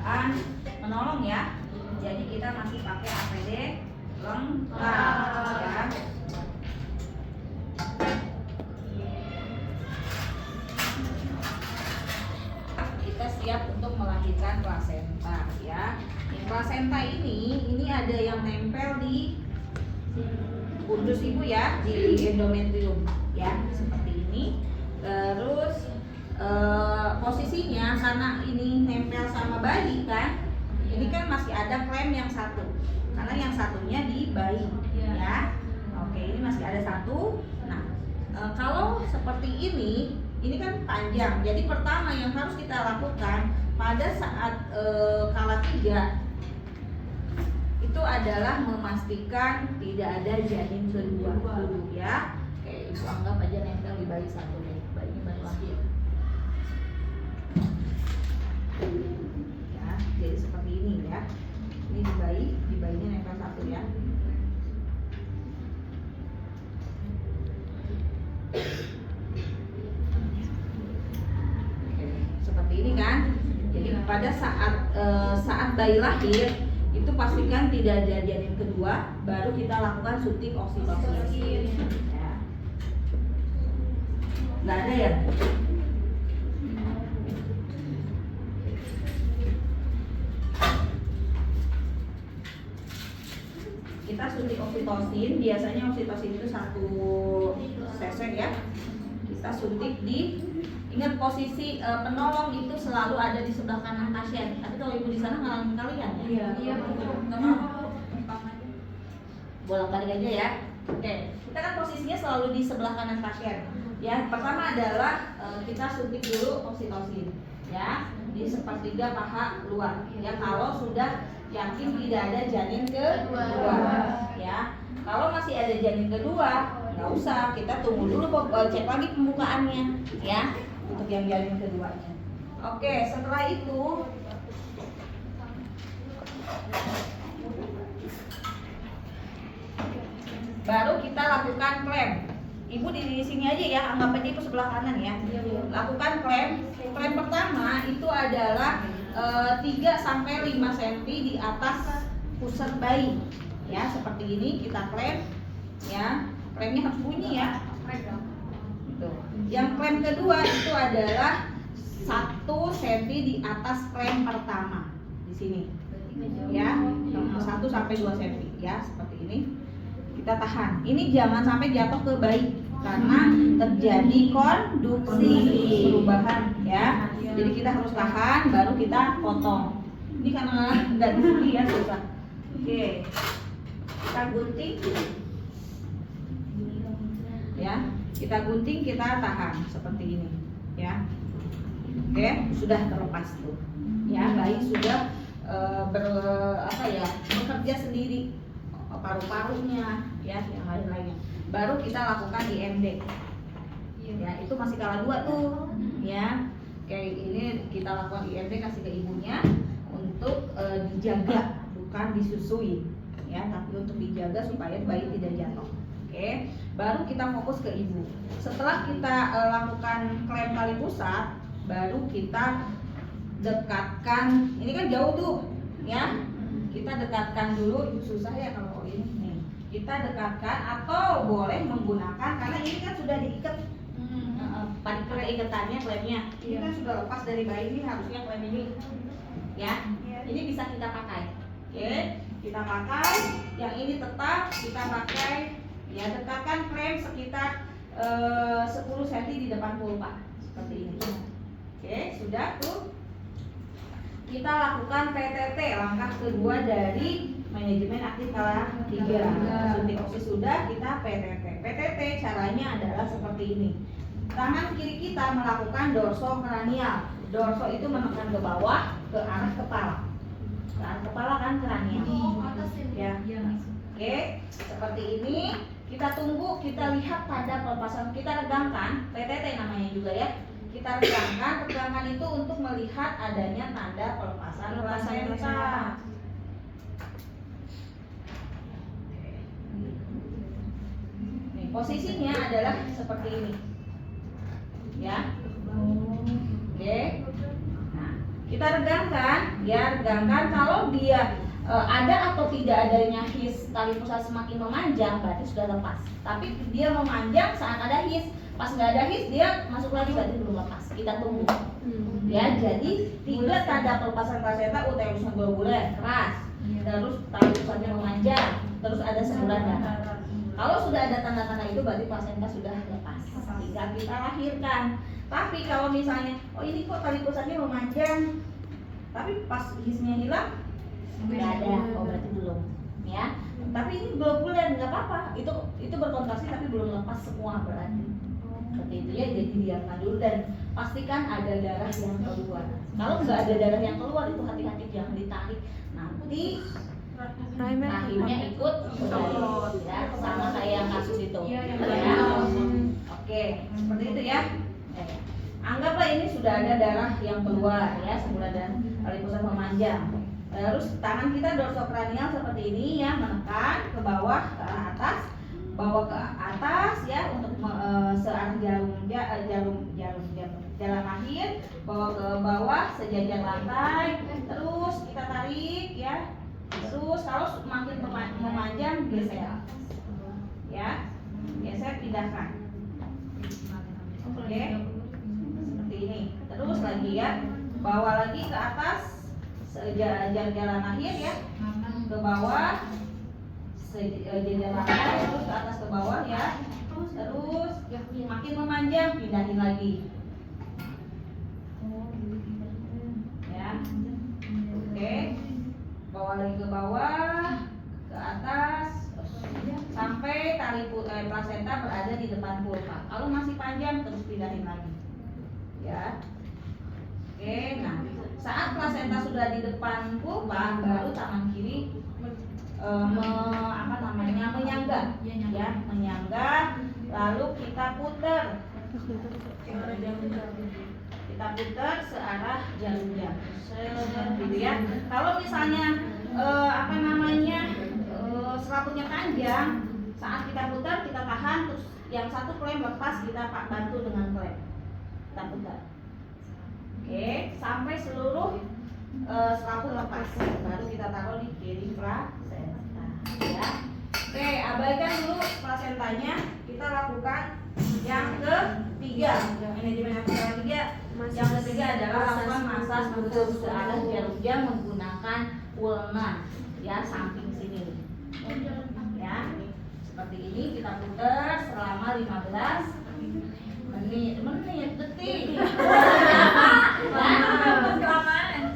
keadaan menolong ya. Jadi kita masih pakai APD lengkap ya. Kita siap untuk melahirkan plasenta ya. Plasenta ini ada yang nempel di uterus ibu ya, di endometrium ya, seperti ini. Terus posisinya karena ini nempel sama bayi kan, ini kan masih ada klem yang satu, karena yang satunya di bayi ya. Oke, ini masih ada satu. Nah, kalau seperti ini kan panjang. Jadi pertama yang harus kita lakukan pada saat kala 3 itu adalah memastikan tidak ada janin kedua dulu ya. Oke, ibu anggap aja nempel di bayi satu deh, bayi baru lahir ya. Jadi seperti ini ya, ini di bayinya nempel satu ya. Oke, seperti ini kan. Jadi pada saat bayi lahir itu pastikan tidak ada janin kedua, baru kita lakukan suntik oksitosin ya. Nggak ada ya? Kita suntik oksitosin, biasanya oksitosin itu 1 cc ya. Kita suntik ingat posisi penolong itu selalu ada di sebelah kanan pasien. Tapi kalau ibu di sana ngalamin kalian ya? Iya betul. Bolak-balik aja ya. Oke, kita kan posisinya selalu di sebelah kanan pasien. Ya, pertama adalah kita suntik dulu oksitosin ya, di 1/3 paha luar. Ya, kalau sudah yakin tidak ada janin kedua ya. Kalau masih ada janin kedua, nggak usah, kita tunggu dulu, cek lagi pembukaannya ya, untuk yang janin keduanya. Oke, setelah itu baru kita lakukan klem. Ibu di sini aja ya, anggap aja itu sebelah kanan ya. Lakukan klem. Klem pertama itu adalah 3-5 cm di atas pusat bayi ya, seperti ini kita klem ya. Klemnya harus bunyi ya. Tuh. Yang klem kedua itu adalah 1 cm di atas klem pertama di sini ya, 1-2 cm ya, seperti ini. Kita tahan. Ini jangan sampai jatuh ke bayi karena terjadi konduksi, perubahan ya. Jadi kita harus tahan, baru kita potong. Ini karena nggak di sini ya, susah. Oke, kita gunting ya. Kita gunting, kita tahan seperti ini ya. Oke, sudah terlepas tuh ya, bayi sudah bekerja sendiri, paru-parunya ya, yang lain-lainnya. Baru kita lakukan IMD ya, itu masih kala 2 tuh ya. Kayak ini kita lakukan IMD, kasih ke ibunya untuk dijaga, bukan disusui ya, tapi untuk dijaga supaya bayi tidak jatuh. Oke, baru kita fokus ke ibu. Setelah kita lakukan klem tali pusat, baru kita dekatkan. Ini kan jauh tuh ya, kita dekatkan dulu. Susah ya kalau ini nih. Kita dekatkan, atau boleh menggunakan, karena ini kan sudah diikat pada ikatannya, klemnya ini kan sudah lepas dari bayi, ini harusnya klem ini ya. Ini bisa kita pakai. Oke, kita pakai. Yang ini tetap kita pakai ya. Dekatkan klem sekitar 10 cm di depan vulva seperti ini. Oke, sudah tuh. Kita lakukan PTT, langkah kedua dari manajemen aktif kala 3. Suntik oksis sudah, kita PTT. PTT caranya adalah seperti ini. Tangan kiri kita melakukan dorsokranial. Dorso itu menekan ke bawah, ke arah kepala. Ke arah kepala kan kranial. Ya. Oke, seperti ini. Kita tunggu, kita lihat pada pelepasan. Kita regangkan, PTT namanya juga ya. Kita regangkan, regangkan itu untuk melihat adanya tanda pelepasan plasenta. Nih, posisinya adalah seperti ini. Ya. Oke. Nah, kita regangkan, ya regangkan. Kalau dia ada atau tidak adanya his tali pusat semakin memanjang, berarti sudah lepas. Tapi dia memanjang saat ada his, pas nggak ada his dia masuk lagi, berarti belum lepas. Kita tunggu. Ya, jadi 3 tanda pelepasan plasenta: uterusnya globuler keras, terus tali pusatnya memanjang, terus ada semburan darah. Kalau sudah ada tanda-tanda itu berarti plasenta sudah lepas, tinggal kita lahirkan. Tapi kalau misalnya, oh ini kok tali pusatnya memanjang, tapi pas hisnya hilang nggak ada, oh berarti belum, ya. Tapi ini globuler nggak apa-apa, itu berkontraksi tapi belum lepas semua berarti. Seperti itu ya, jadi diamkan dulu dan pastikan ada darah yang keluar. Kalau nggak ada darah yang keluar itu hati-hati, jangan ditarik, nanti rahimnya ikut berlari, ya, sama kayak yang kasus itu. Ya. Oke, seperti itu ya. Anggaplah ini sudah ada darah yang keluar, ya, semula dan tali pusat memanjang. Terus tangan kita dorsokranial seperti ini, ya, menekan ke bawah ke arah atas, bawa ke atas, ya, untuk searah jalan akhir, bawa ke bawah sejajar lantai, terus kita tarik, ya, terus kalau makin memanjang geser, ya, geser pindahkan, oke, seperti ini, terus lagi, ya, bawa lagi ke atas sejajar jalan akhir, ya, ke bawah sejajar lantai, terus ke atas ke bawah, ya, terus makin memanjang pindahin lagi, ya, oke, bawa lagi ke bawah ke atas sampai tali plasenta berada di depan vulva. Kalau masih panjang terus pindahin lagi, ya, oke. Nah, saat plasenta sudah di depan vulva, baru tangan kiri menyangga, ya, menyangga, lalu kita putar searah jarum jam, gitu ya. Kalau misalnya selaputnya panjang, saat kita putar kita tahan, terus yang satu klem lepas kita bantu dengan klem, kita putar, oke, sampai seluruh selaput lepas, baru kita taruh di kiri plasenta, ya. Oke, abaikan dulu plasentanya, kita lakukan yang ketiga, manajemen yang ketiga. Yang ketiga adalah lakukan masas bentuk searah jarum jam menggunakan ulna, ya, samping sini, ya, seperti ini. Kita putar selama 15 detik,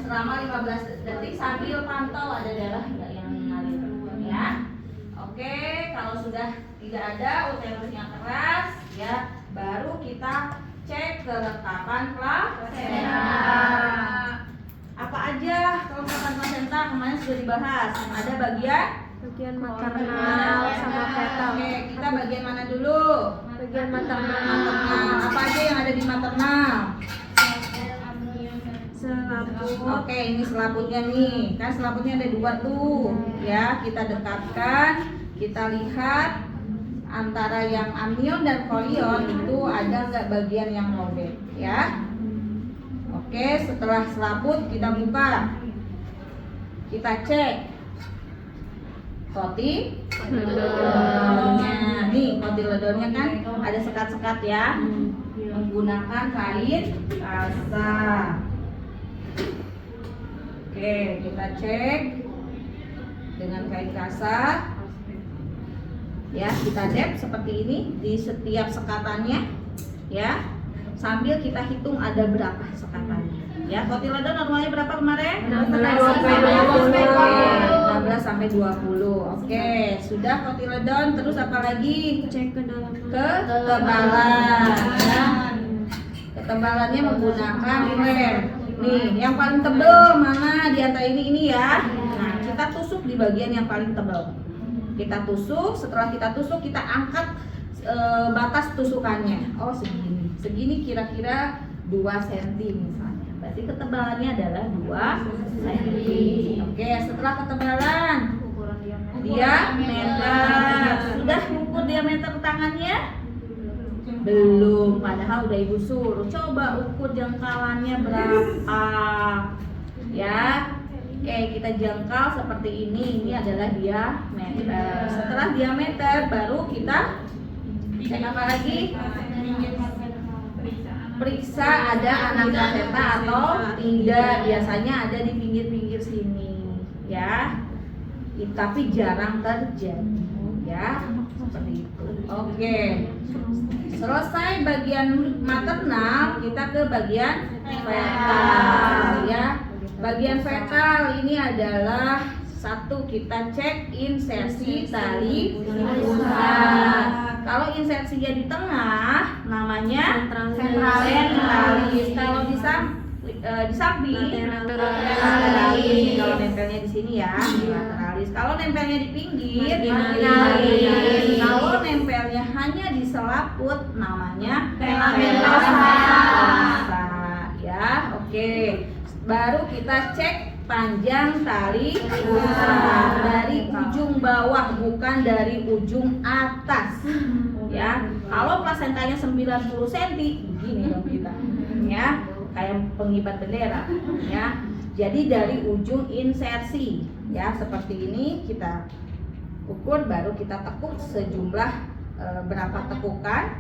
selama 15 detik sambil pantau ada darah enggak yang mengalir, ya. Oke, kalau sudah tidak ada, uterusnya keras, ya, baru kita cek kelengkapan plasenta. Apa aja kelengkapan plasenta kemarin sudah dibahas. Ada bagian maternal sama fetal. Oke, kita bagian mana dulu? Bagian maternal. Apa aja yang ada di maternal? Selaput. Oke, ini selaputnya nih. Kan selaputnya ada 2 tuh. Ya, kita dekatkan, kita lihat antara yang amnion dan kolion itu ada nggak bagian yang robek, ya. Oke, setelah selaput kita buka, kita cek kotiledonnya. Nih, kotiledonnya kan ada sekat-sekat, ya, menggunakan kain kasa. Oke, kita cek dengan kain kasa. Ya, kita dep seperti ini di setiap sekatannya, ya, sambil kita hitung ada berapa sekatannya, ya. Kotiledon normalnya berapa kemarin? 16 sampai 20. Oke, sudah kotiledon. Terus apa lagi? Cek ke dalam Ketebalan, ya. Ketebalannya menggunakan lem. Nih, yang paling tebal mana di antara ini, ya. Nah, kita tusuk di bagian yang paling tebal. Kita tusuk, setelah kita tusuk kita angkat batas tusukannya. Oh, segini kira-kira 2 cm misalnya. Berarti ketebalannya adalah 2 cm. Oke, setelah ketebalan diameter. Sudah mengukur diameter tangannya? Belum, padahal udah ibu suruh. Coba ukur jengkalannya berapa. Ya. Oke, kita jengkal seperti ini. Ini adalah diameter. Setelah diameter baru kita cek apa lagi? Periksa ada anak peta atau tidak. Biasanya ada di pinggir-pinggir sini, ya. Tapi jarang terjadi, ya. Seperti itu. Oke. Selesai bagian maternal, kita ke bagian fetal, ya. Bagian fetal ini adalah satu, kita cek insersi tali pusat. Kalau insersinya di tengah, namanya ventralis. Kalau di samping, lateralis. Kalau nempelnya di sini ya, lateralis. Kalau nempelnya di pinggir, binaris. Kalau nempelnya hanya di selaput, namanya venosa. Ya, oke. Baru kita cek panjang tali pusat dari ujung bawah, bukan dari ujung atas. Ya, kalau plasentanya 90 cm, begini dong kita. Ya, kayak pengibar bendera. Ya, jadi dari ujung insersi, ya seperti ini kita ukur, baru kita tekuk sejumlah berapa tekukan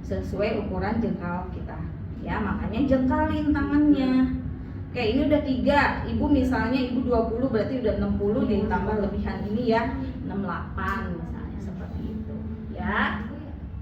sesuai ukuran jengkal kita. Ya, makanya jengkalin tangannya. Oke, ini udah 3. Ibu misalnya ibu 20, berarti udah 60 ditambah lebihan ini ya 68 misalnya, seperti itu. Ya.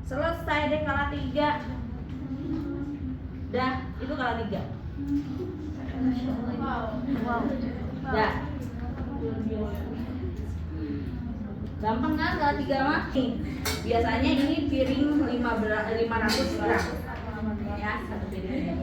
Selesai deh kala 3. Dah, itu kala 3. Dah. Gampang kan kala 3 mah? Biasanya ini piring 500 gram. Ya, satu piring.